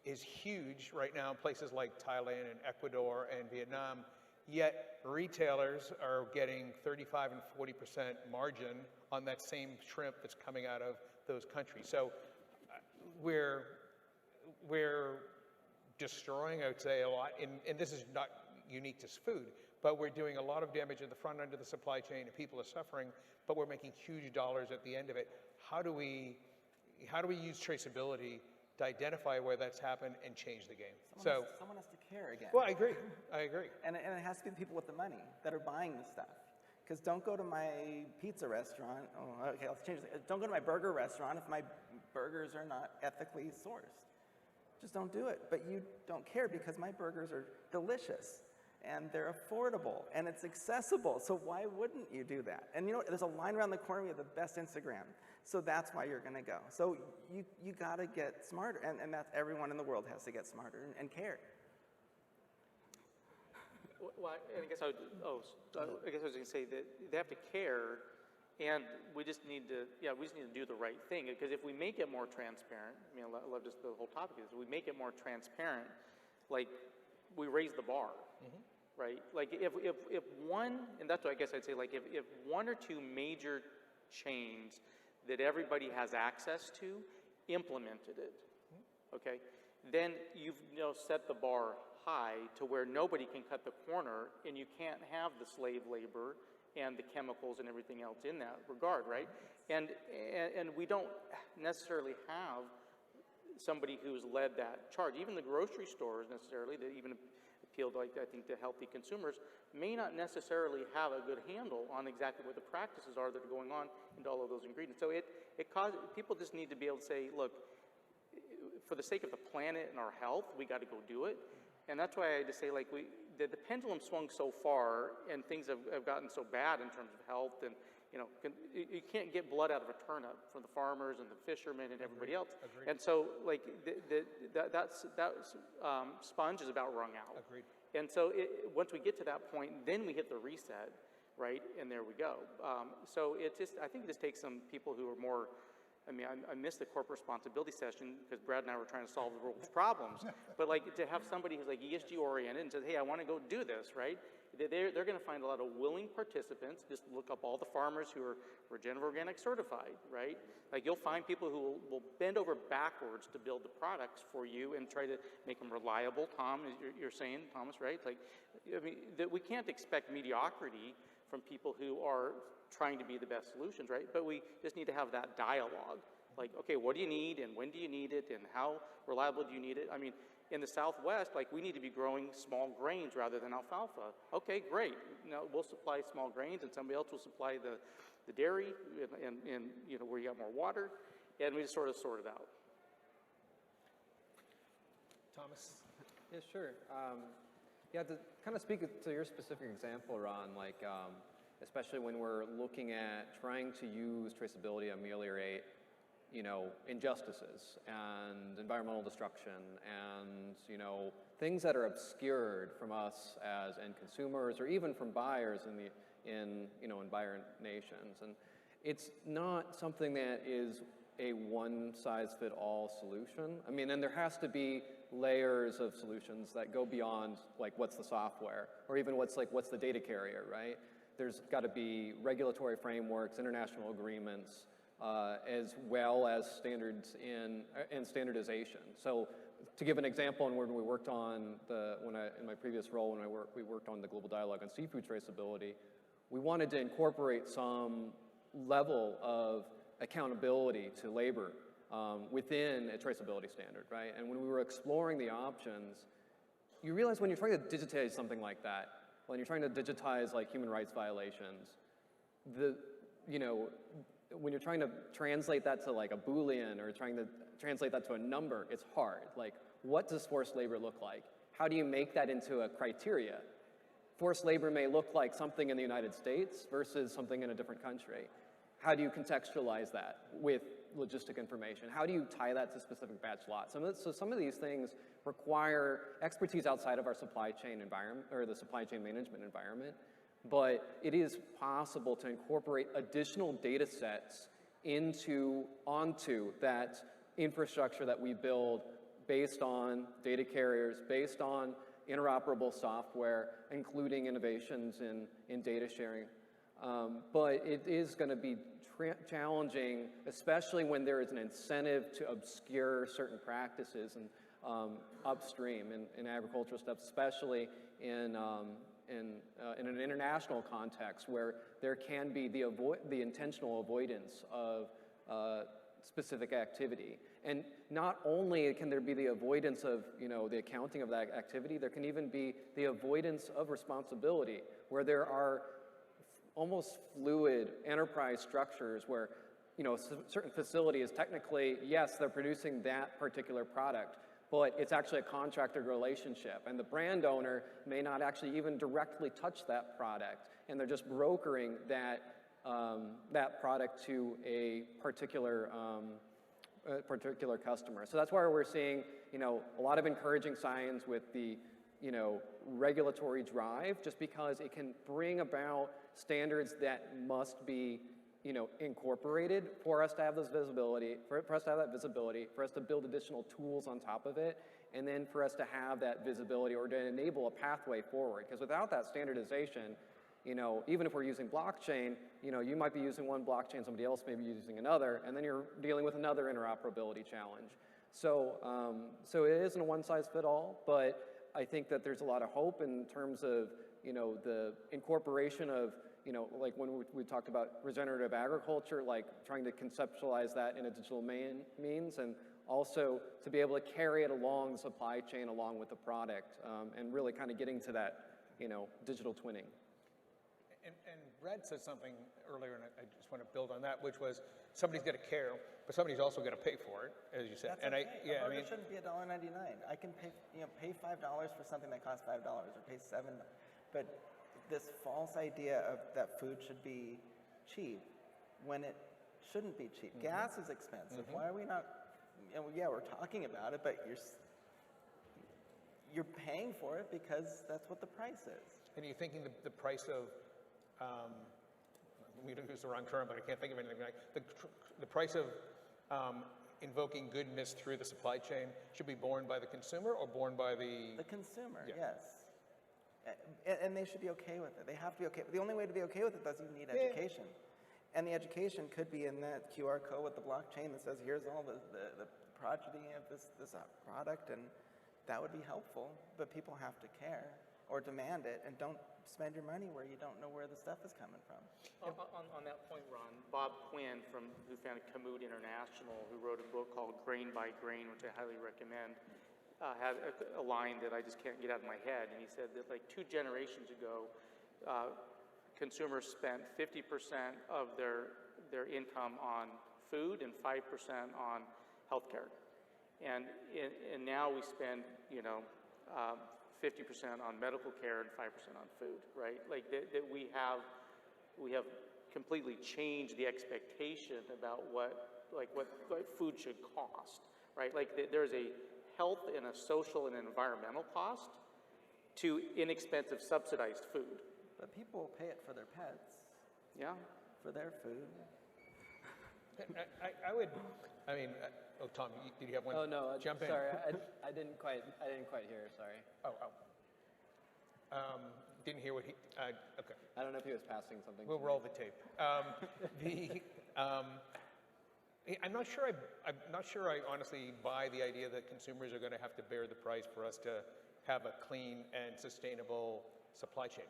is huge right now in places like Thailand and Ecuador and Vietnam, yet retailers are getting 35 and 40% margin on that same shrimp that's coming out of those countries. So we're destroying, I would say, a lot, and this is not unique to food, but we're doing a lot of damage at the front end of the supply chain, and people are suffering, but we're making huge dollars at the end of it. How do we use traceability to identify where that's happened and change the game? Someone has to care again. Well, I agree. And it has to be the people with the money that are buying the stuff. Because don't go to my pizza restaurant, okay, let's change it. Don't go to my burger restaurant if my burgers are not ethically sourced. Just don't do it. But you don't care because my burgers are delicious and they're affordable and it's accessible. So why wouldn't you do that? And you know, there's a line around the corner, we have the best Instagram. So that's why you're gonna go. So you gotta get smarter, and that's everyone in the world has to get smarter and care. Well, I guess I was gonna say that they have to care, and we just need to, do the right thing. Because if we make it more transparent, I mean, I love just the whole topic is, we make it more transparent, like, we raise the bar, right? Like, if one, and that's what I guess I'd say, like, if one or two major chains that everybody has access to implemented it, okay, then you've set the bar high to where nobody can cut the corner, and you can't have the slave labor and the chemicals and everything else in that regard, right? And we don't necessarily have somebody who's led that charge. Even the grocery stores necessarily, that even appeal to, I think, to healthy consumers, may not necessarily have a good handle on exactly what the practices are that are going on into all of those ingredients. So it causes, people just need to be able to say, look, for the sake of the planet and our health, we got to go do it. And that's why I just say, like, the pendulum swung so far, and things have gotten so bad in terms of health, and you can't get blood out of a turnip from the farmers and the fishermen and everybody else. Agreed. And so, like, that sponge is about wrung out. Agreed. And so once we get to that point, then we hit the reset, right? And there we go. So I think it just takes some people who are more, I missed the corporate responsibility session because Brad and I were trying to solve the world's problems. But like, to have somebody who's like ESG oriented and says, hey, I want to go do this, right? They're going to find a lot of willing participants. Just look up all the farmers who are regenerative organic certified, right? Like, you'll find people who will bend over backwards to build the products for you and try to make them reliable. Tom, you're saying, Thomas, right? Like, we can't expect mediocrity from people who are trying to be the best solutions, right? But we just need to have that dialogue. Like, okay, what do you need and when do you need it and how reliable do you need it? I mean, in the Southwest, like we need to be growing small grains rather than alfalfa. Okay, great. Now we'll supply small grains and somebody else will supply the dairy and you know, where you got more water, and we just sort of sort it out. Thomas? Yeah, sure. Yeah, to kind of speak to your specific example, Ron, like especially when we're looking at trying to use traceability to ameliorate, you know, injustices and environmental destruction and, you know, things that are obscured from us as end consumers or even from buyers in you know, in buyer nations. And it's not something that is a one-size-fit-all solution. I mean, and there has to be layers of solutions that go beyond like what's the software or even what's the data carrier, right? There's got to be regulatory frameworks, international agreements, as well as standards in standardization. So to give an example, and when we worked on in my previous role, we worked on the global dialogue on seafood traceability, we wanted to incorporate some level of accountability to labor within a traceability standard, right? And when we were exploring the options, you realize when you're trying to digitize something like that, when you're trying to digitize like human rights violations, when you're trying to translate that to like a Boolean or trying to translate that to a number, it's hard. Like, what does forced labor look like? How do you make that into a criteria? Forced labor may look like something in the United States versus something in a different country. How do you contextualize that with logistic information? How do you tie that to specific batch lots? So some of these things require expertise outside of our supply chain environment or the supply chain management environment. But it is possible to incorporate additional data sets onto that infrastructure that we build based on data carriers, based on interoperable software, including innovations in data sharing. But it is going to be challenging, especially when there is an incentive to obscure certain practices and upstream in agricultural stuff, especially in an international context where there can be the intentional avoidance of specific activity. And not only can there be the avoidance of, the accounting of that activity, there can even be the avoidance of responsibility, where there are almost fluid enterprise structures where, a certain facility is technically, yes, they're producing that particular product, but it's actually a contractor relationship, and the brand owner may not actually even directly touch that product, and they're just brokering that product to a particular customer. So that's why we're seeing, a lot of encouraging signs with the, regulatory drive, just because it can bring about standards that must be, incorporated for us to have this visibility, for us to have that visibility, for us to build additional tools on top of it, and then for us to have that visibility or to enable a pathway forward. Because without that standardization, even if we're using blockchain, you might be using one blockchain, somebody else may be using another, and then you're dealing with another interoperability challenge. So, so it isn't a one-size-fits-all, but I think that there's a lot of hope in terms of, the incorporation of, like when we talked about regenerative agriculture, like trying to conceptualize that in a digital means, and also to be able to carry it along the supply chain along with the product, and really kind of getting to that, digital twinning. And Brad said something earlier, and I just want to build on that, which was somebody's got to care, but somebody's also got to pay for it, as you said. That's and okay. It shouldn't be $1.99. I can pay, pay $5 for something that costs $5 or pay $7. But this false idea of that food should be cheap when it shouldn't be cheap. Mm-hmm. Gas is expensive. Mm-hmm. Why are we not? Yeah, we're talking about it, but you're paying for it because that's what the price is. And you're thinking the price of, we don't use the wrong term, but I can't think of anything like the price of invoking goodness through the supply chain should be borne by the consumer or borne by the consumer. Yeah. Yes. And they should be okay with it. They have to be okay. The only way to be okay with it is you need education. And the education could be in that QR code with the blockchain that says, here's all the progeny of this product, and that would be helpful, but people have to care. or demand it, and don't spend your money where you don't know where the stuff is coming from. On that point, Ron, Bob Quinn, who founded Kamut International, who wrote a book called Grain by Grain, which I highly recommend, had a line that I just can't get out of my head. And he said that like 2 generations ago, consumers spent 50% of their income on food and 5% on healthcare. And now we spend, 50% on medical care and 5% on food, right? Like that we have completely changed the expectation about what food should cost, right? Like there's a health and a social and environmental cost to inexpensive subsidized food. But people pay it for their pets, Yeah. for their food. Tom, did you have one? Oh no, Jump in. sorry, I didn't quite hear. Sorry. Didn't hear what he, okay. I don't know if he was passing something. We'll to roll me. the tape. I'm not sure I honestly buy the idea that consumers are going to have to bear the price for us to have a clean and sustainable supply chain.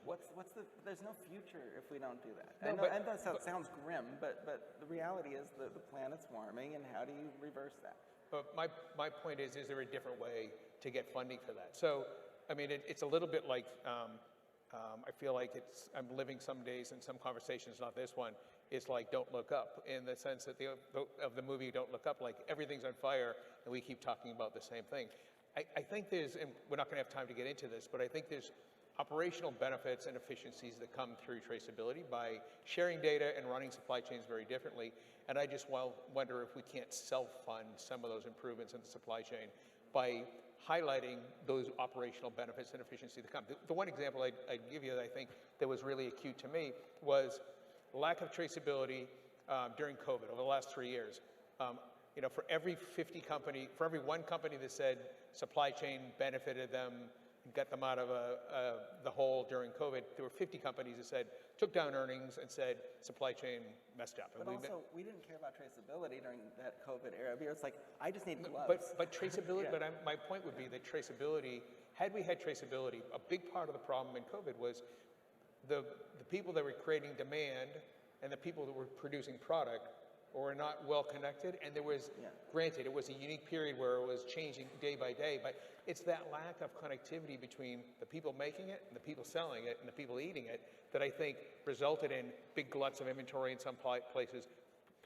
There's no future if we don't do that. No, I know, but- and that sounds grim, but the reality is that the planet's warming, and how do you reverse that? But my point is there a different way to get funding for that? So, I mean, it's a little bit like, I feel like I'm living some days in some conversations, not this one, it's like Don't Look Up, in the sense that of the movie Don't Look Up, like everything's on fire, and we keep talking about the same thing. I think there's, and we're not gonna have time to get into this, but I think there's operational benefits and efficiencies that come through traceability by sharing data and running supply chains very differently. And I just wonder if we can't self-fund some of those improvements in the supply chain by highlighting those operational benefits and efficiency that come. The one example I'd give you that I think that was really acute to me was lack of traceability during COVID over the last 3 years. For every one company that said supply chain benefited them, got them out of the hole during COVID, there were 50 companies that took down earnings and said supply chain messed up. But also, we didn't care about traceability during that COVID era. It's like, I just need gloves. But traceability, Yeah. my point would be that traceability, had we had traceability, a big part of the problem in COVID was the people that were creating demand and the people that were producing product were not well connected, and there was, granted, it was a unique period where it was changing day by day, but it's that lack of connectivity between the people making it and the people selling it and the people eating it that I think resulted in big gluts of inventory in some places,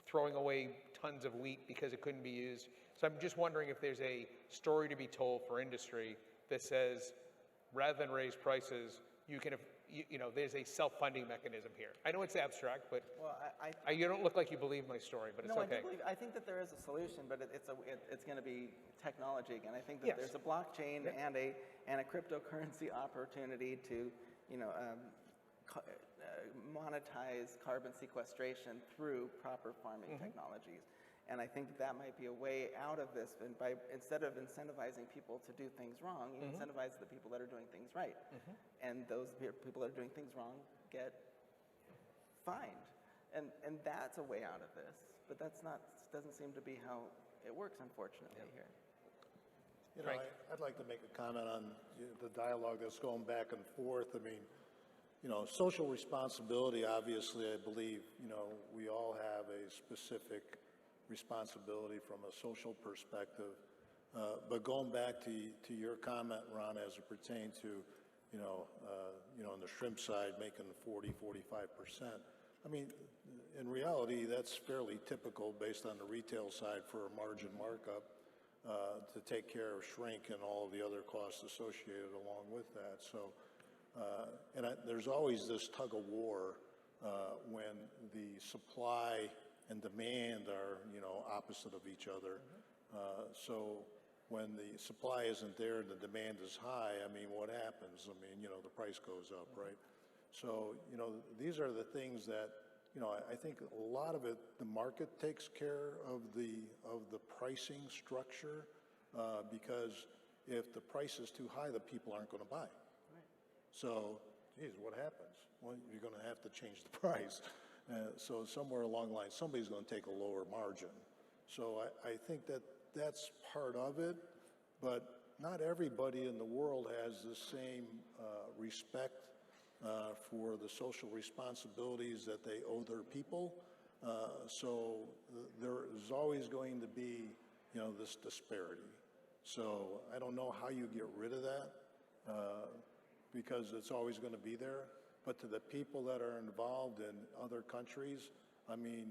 throwing away tons of wheat because it couldn't be used. So I'm just wondering if there's a story to be told for industry that says, rather than raise prices, you can, there's a self-funding mechanism here. I know it's abstract, but Well, you don't look like you believe my story, but it's no, okay. I think that there is a solution, but it's going to be technology again. I think that Yes. there's a blockchain and a cryptocurrency opportunity to, monetize carbon sequestration through proper farming technologies. And I think that might be a way out of this. And instead of incentivizing people to do things wrong, you incentivize the people that are doing things right. And those people that are doing things wrong get fined. And that's a way out of this. But doesn't seem to be how it works, unfortunately, here. Frank? I'd like to make a comment on the dialogue that's going back and forth. I mean, social responsibility, obviously, I believe, we all have a specific responsibility from a social perspective. But going back to your comment, Ron, as it pertains to, on the shrimp side, making 40–45%. I mean, in reality, that's fairly typical based on the retail side for a margin markup to take care of shrink and all of the other costs associated along with that. So, there's always this tug of war when the supply and demand are, opposite of each other. So when the supply isn't there and the demand is high, I mean, what happens? I mean, the price goes up, right? So, these are the things that, I think a lot of it, the market takes care of the pricing structure because if the price is too high, the people aren't going to buy. So, geez, what happens? Well, you're going to have to change the price. So somewhere along the line, somebody's going to take a lower margin. So I think that that's part of it. But not everybody in the world has the same respect for the social responsibilities that they owe their people. So there is always going to be, this disparity. So I don't know how you get rid of that because it's always going to be there. But to the people that are involved in other countries, I mean,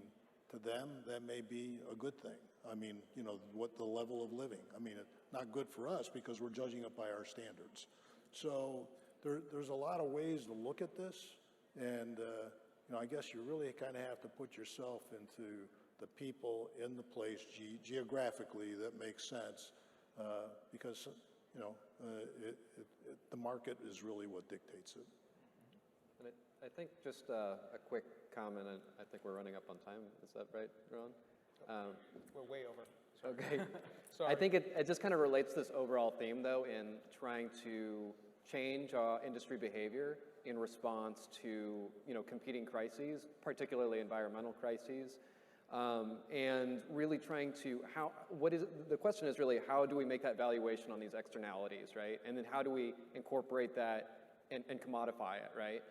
to them, that may be a good thing. I mean, what the level of living. I mean, it's not good for us because we're judging it by our standards. So there's a lot of ways to look at this. And, I guess you really kind of have to put yourself into the people in the place geographically that makes sense because, the market is really what dictates it. And I think just a quick comment, and I think we're running up on time. Is that right, Ron? We're way over. Okay. Sorry. I think it just kind of relates to this overall theme, though, in trying to change industry behavior in response to, competing crises, particularly environmental crises, and really trying to, the question is really, how do we make that valuation on these externalities, right? And then how do we incorporate that and commodify it, right?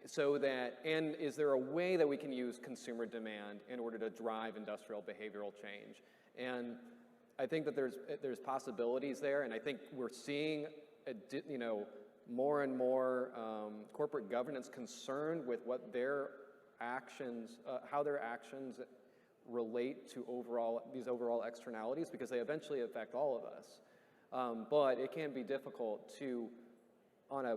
So that, and is there a way that we can use consumer demand in order to drive industrial behavioral change? And I think that there's possibilities there, and I think we're seeing, more and more corporate governance concerned with what their actions, how their actions relate to these overall externalities, because they eventually affect all of us. But it can be difficult to, on a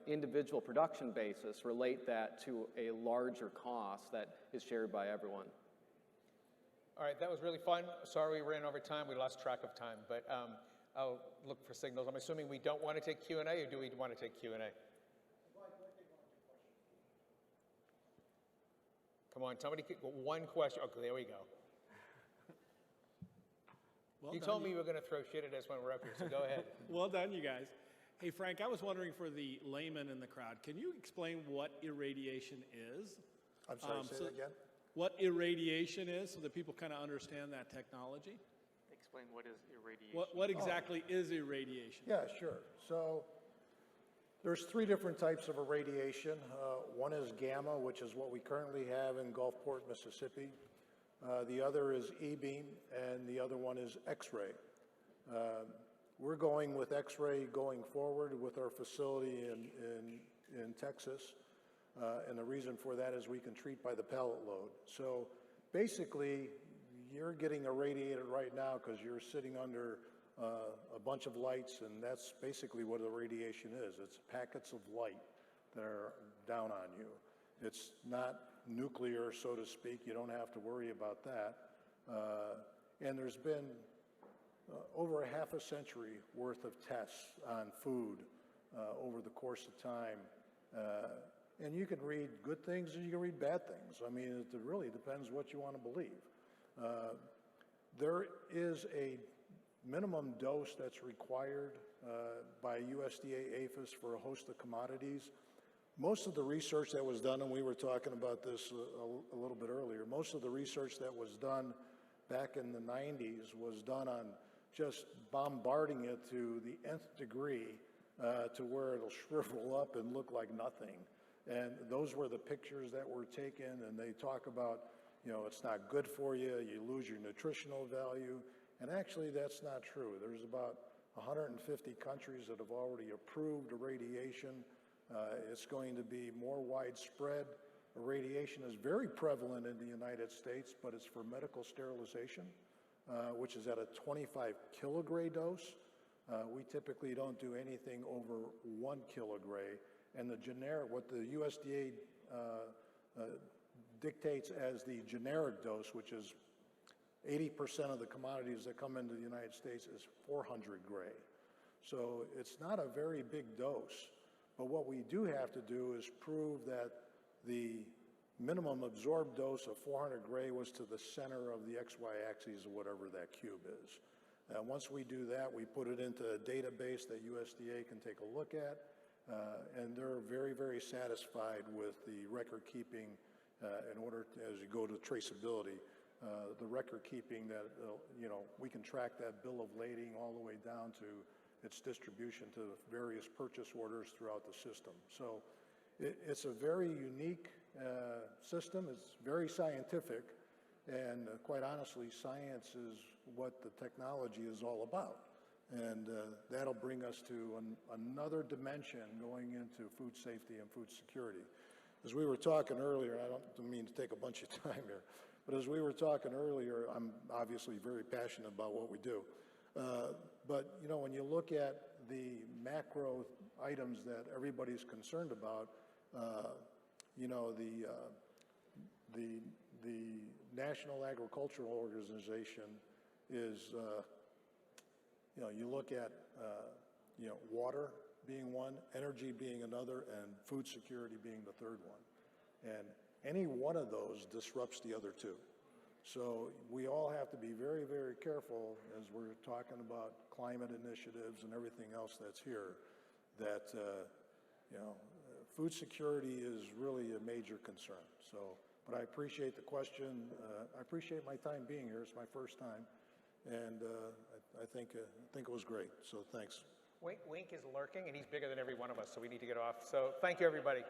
individual production basis, relate that to a larger cost that is shared by everyone. All right, that was really fun. Sorry we ran over time. We lost track of time, but I'll look for signals. I'm assuming we don't want to take Q&A, or do we want to take Q&A? Come on, somebody, one question. Okay, there we go. Well You done, told me you were going to throw shit at us when we're up here, so go ahead. Well done, you guys. Hey, Frank, I was wondering for the layman in the crowd, can you explain what irradiation is? I'm sorry, say that again? What irradiation is, so that people kind of understand that technology? Explain what is irradiation. What exactly is irradiation? Yeah, sure. So there's three different types of irradiation. One is gamma, which is what we currently have in Gulfport, Mississippi. The other is E-beam, and the other one is X-ray. We're going with X-ray going forward with our facility in Texas. And the reason for that is we can treat by the pallet load. So basically, you're getting irradiated right now because you're sitting under a bunch of lights, and that's basically what irradiation is. It's packets of light that are down on you. It's not nuclear, so to speak. You don't have to worry about that. And there's been over a half a century worth of tests on food over the course of time. And you can read good things and you can read bad things. I mean, it really depends what you want to believe. There is a minimum dose that's required by USDA APHIS for a host of commodities. Most of the research that was done, and we were talking about this a little bit earlier, most of the research that was done back in the 90s was done on just bombarding it to the nth degree to where it'll shrivel up and look like nothing. And those were the pictures that were taken, and they talk about, it's not good for you, you lose your nutritional value, and actually that's not true. There's about 150 countries that have already approved irradiation. It's going to be more widespread. Irradiation is very prevalent in the United States, but it's for medical sterilization, which is at a 25 kilogray dose. We typically don't do anything over 1 kilogray. And the generic, what the USDA dictates as the generic dose, which is 80% of the commodities that come into the United States, is 400 gray. So it's not a very big dose. But what we do have to do is prove that the minimum absorbed dose of 400 gray was to the center of the XY axis of whatever that cube is. Once we do that, we put it into a database that USDA can take a look at. And they're very, very satisfied with the record keeping in order to, as you go to traceability, the record keeping that, we can track that bill of lading all the way down to its distribution to various purchase orders throughout the system. So it's a very unique system. It's very scientific, and quite honestly, science is what the technology is all about. And that'll bring us to another dimension going into food safety and food security. As we were talking earlier, I don't mean to take a bunch of time here, but as we were talking earlier, I'm obviously very passionate about what we do. But you know, when you look at the macro items that everybody's concerned about, you know, the National Agricultural Organization is, you know, you look at, you know, water being one, energy being another, and food security being the third one. And any one of those disrupts the other two. So we all have to be very, very careful as we're talking about climate initiatives and everything else that's here, that, you know, food security is really a major concern. So, but I appreciate the question. I appreciate my time being here. It's my first time. And I think it was great, so thanks. Wink is lurking, and he's bigger than every one of us, so we need to get off. So thank you, everybody.